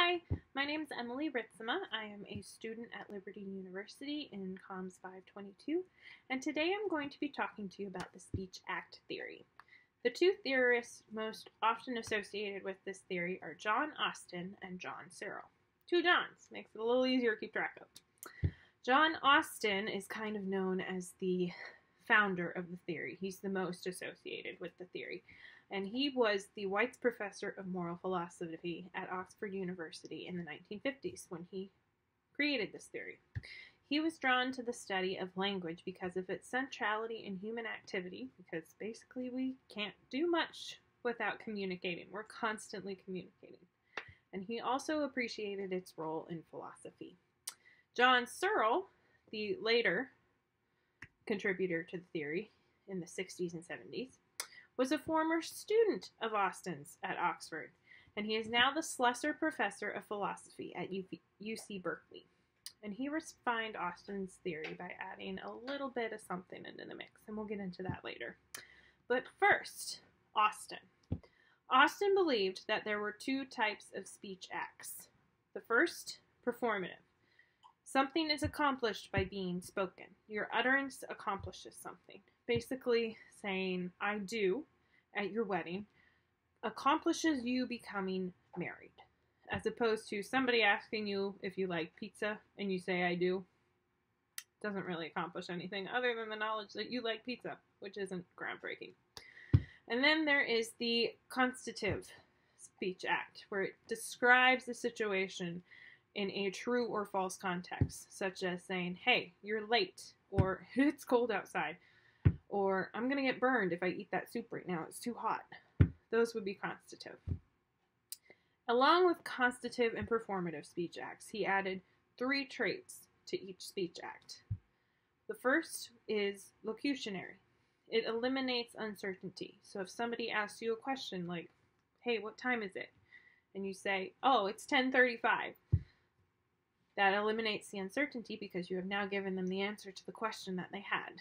Hi, my name is Emily Ritzema. I am a student at Liberty University in Comms 522, and today I'm going to be talking to you about the speech act theory. The two theorists most often associated with this theory are John Austin and John Searle. Two Johns, makes it a little easier to keep track of. John Austin is kind of known as the founder of the theory. He's the most associated with the theory. And he was the White's Professor of Moral Philosophy at Oxford University in the 1950s when he created this theory. He was drawn to the study of language because of its centrality in human activity, because basically we can't do much without communicating. We're constantly communicating. And he also appreciated its role in philosophy. John Searle, the later contributor to the theory in the 60s and 70s, was a former student of Austin's at Oxford, and he is now the Slusser Professor of Philosophy at UC Berkeley. And he refined Austin's theory by adding a little bit of something into the mix, and we'll get into that later. But first, Austin. Austin believed that there were two types of speech acts. The first, performative. Something is accomplished by being spoken. Your utterance accomplishes something. Basically saying, I do, at your wedding, accomplishes you becoming married. As opposed to somebody asking you if you like pizza and you say, I do. Doesn't really accomplish anything other than the knowledge that you like pizza, which isn't groundbreaking. And then there is the constitutive speech act, where it describes the situation in a true or false context, such as saying, hey, you're late, or it's cold outside, or I'm going to get burned if I eat that soup right now, it's too hot. Those would be constitutive. Along with constitutive and performative speech acts, he added 3 traits to each speech act. The first is locutionary. It eliminates uncertainty. So if somebody asks you a question like, hey, what time is it? And you say, oh, it's 10:35. That eliminates the uncertainty because you have now given them the answer to the question that they had.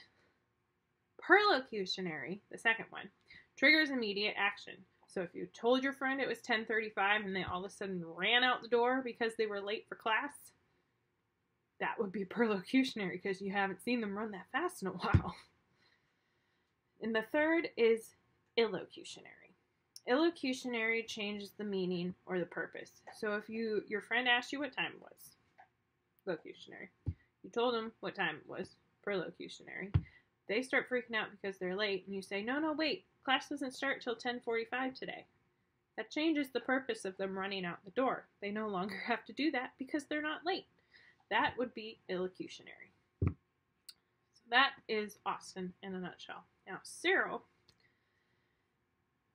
Perlocutionary, the second one, triggers immediate action. So if you told your friend it was 10:35 and they all of a sudden ran out the door because they were late for class, that would be perlocutionary because you haven't seen them run that fast in a while. And the third is illocutionary. Illocutionary changes the meaning or the purpose. So if your friend asked you what time it was, locutionary. You told them what time it was, perlocutionary. They start freaking out because they're late, and you say, no, wait, class doesn't start till 10:45 today. That changes the purpose of them running out the door. They no longer have to do that because they're not late. That would be illocutionary. So that is Austin in a nutshell. Now, Searle,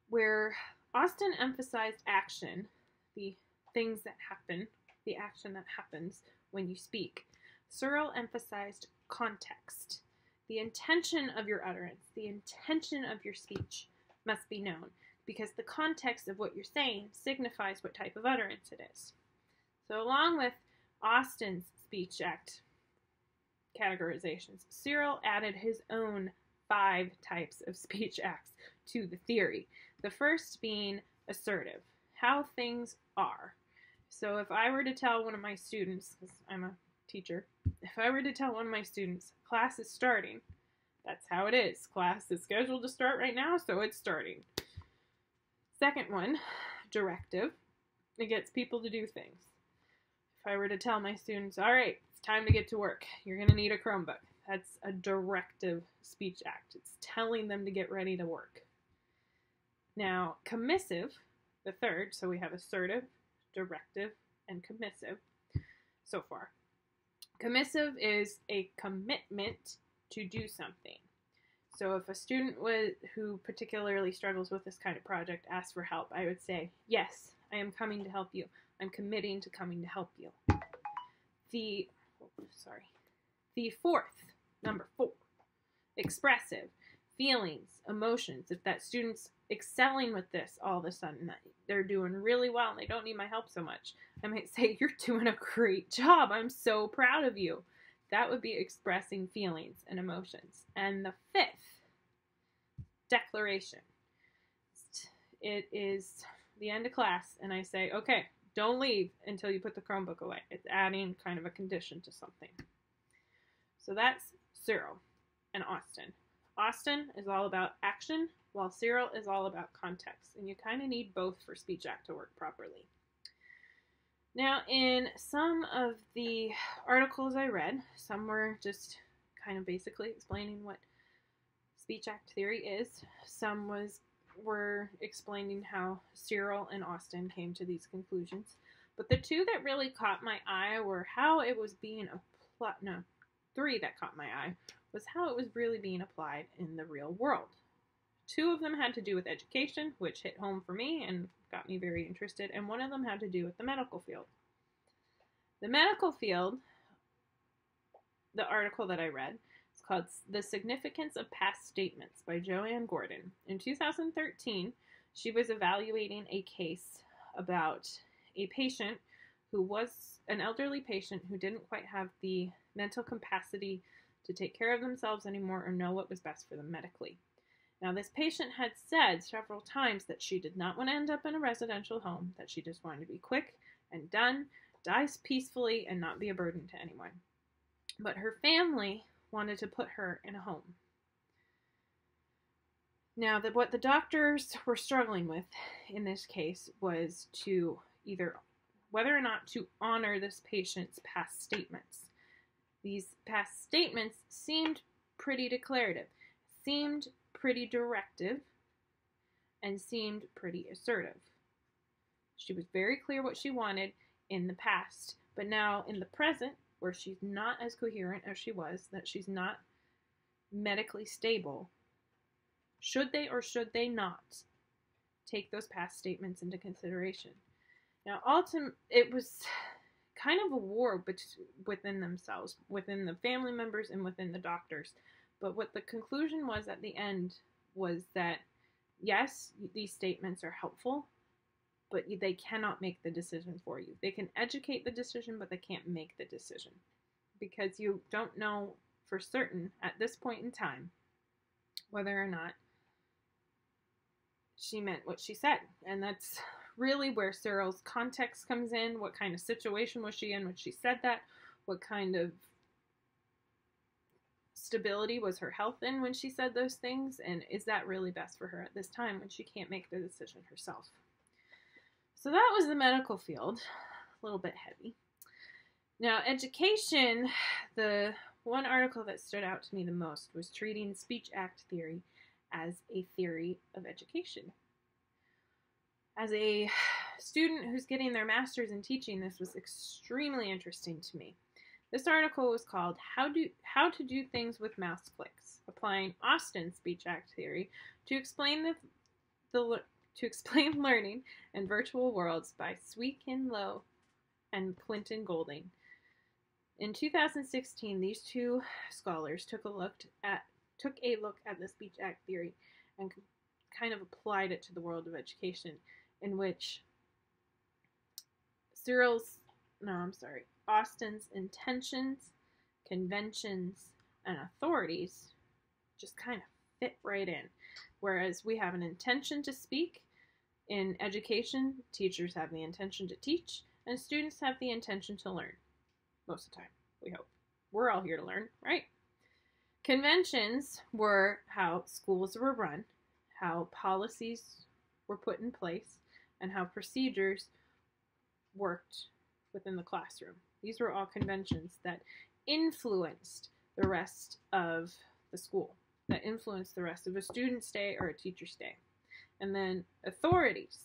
where Austin emphasized action, the things that happen, the action that happens when you speak, Searle emphasized context. The intention of your utterance, the intention of your speech must be known because the context of what you're saying signifies what type of utterance it is. So along with Austin's speech act categorizations, Searle added his own 5 types of speech acts to the theory. The first being assertive, how things are. So if I were to tell one of my students, because I'm a teacher, if I were to tell one of my students, class is starting, that's how it is. Class is scheduled to start right now, so it's starting. Second one, directive. It gets people to do things. If I were to tell my students, all right, it's time to get to work. You're going to need a Chromebook. That's a directive speech act. It's telling them to get ready to work. Now, commissive, the third, so we have assertive, directive, and commissive so far. Commissive is a commitment to do something. So if a student who particularly struggles with this kind of project asks for help, I would say, yes, I am coming to help you. I'm committing to coming to help you. The fourth, number 4, expressive, feelings, emotions. If that student's excelling with this all of a sudden, they're doing really well and they don't need my help so much, I might say, you're doing a great job. I'm so proud of you. That would be expressing feelings and emotions. And the 5th, declaration. It is the end of class and I say, okay, Don't leave until you put the Chromebook away. It's adding kind of a condition to something. So that's Searle and Austin. Austin is all about action, while Searle is all about context. And you kind of need both for Speech Act to work properly. Now, in some of the articles I read, some were just kind of basically explaining what Speech Act theory is. Some were explaining how Searle and Austin came to these conclusions. But the two that really caught my eye were how it was being applied. No, three that caught my eye was how it was really being applied in the real world. Two of them had to do with education, which hit home for me and got me very interested, and one of them had to do with the medical field. The medical field, the article that I read, is called The Significance of Past Statements by Joanne Gordon. In 2013, she was evaluating a case about a patient who was an elderly patient who didn't quite have the mental capacity to take care of themselves anymore or know what was best for them medically. Now, this patient had said several times that she did not want to end up in a residential home, that she just wanted to be quick and done, die peacefully, and not be a burden to anyone. But her family wanted to put her in a home. Now, what the doctors were struggling with in this case was to either whether or not to honor this patient's past statements. These past statements seemed pretty declarative, seemed pretty directive, and seemed pretty assertive. She was very clear what she wanted in the past, but now in the present, where she's not as coherent as she was, that she's not medically stable, should they or should they not take those past statements into consideration? Now, it was kind of a war within themselves, within the family members and within the doctors. But what the conclusion was at the end was that, yes, these statements are helpful, but they cannot make the decision for you. They can educate the decision, but they can't make the decision. Because you don't know for certain at this point in time whether or not she meant what she said. And that's really where Searle's context comes in. What kind of situation was she in when she said that? What kind of stability was her health in when she said those things? And is that really best for her at this time when she can't make the decision herself? So that was the medical field. A little bit heavy. Now, education, the one article that stood out to me the most was treating Speech Act theory as a theory of education. As a student who's getting their master's in teaching, this was extremely interesting to me. This article was called How to Do Things with Mouse Clicks, applying Austin's Speech Act theory to explain learning in virtual worlds by Swee-Kin Lo and Clinton Golding. In 2016, these two scholars took a look at the Speech Act theory and kind of applied it to the world of education, in which Austin's intentions, conventions, and authorities just kind of fit right in. Whereas we have an intention to speak, in education, teachers have the intention to teach, and students have the intention to learn. Most of the time, we hope. We're all here to learn, right? Conventions were how schools were run, how policies were put in place, and how procedures worked within the classroom. These were all conventions that influenced the rest of the school, that influenced the rest of a student's day or a teacher's day. And then authorities.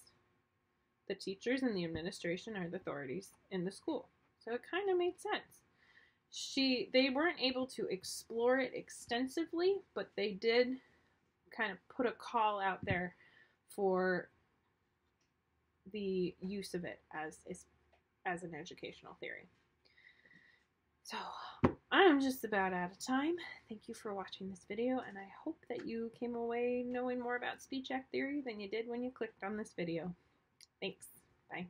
The teachers and the administration are the authorities in the school. So it kind of made sense. They weren't able to explore it extensively, but they did kind of put a call out there for the use of it as an educational theory. So I'm just about out of time. Thank you for watching this video, and I hope that you came away knowing more about Speech Act theory than you did when you clicked on this video. Thanks. Bye.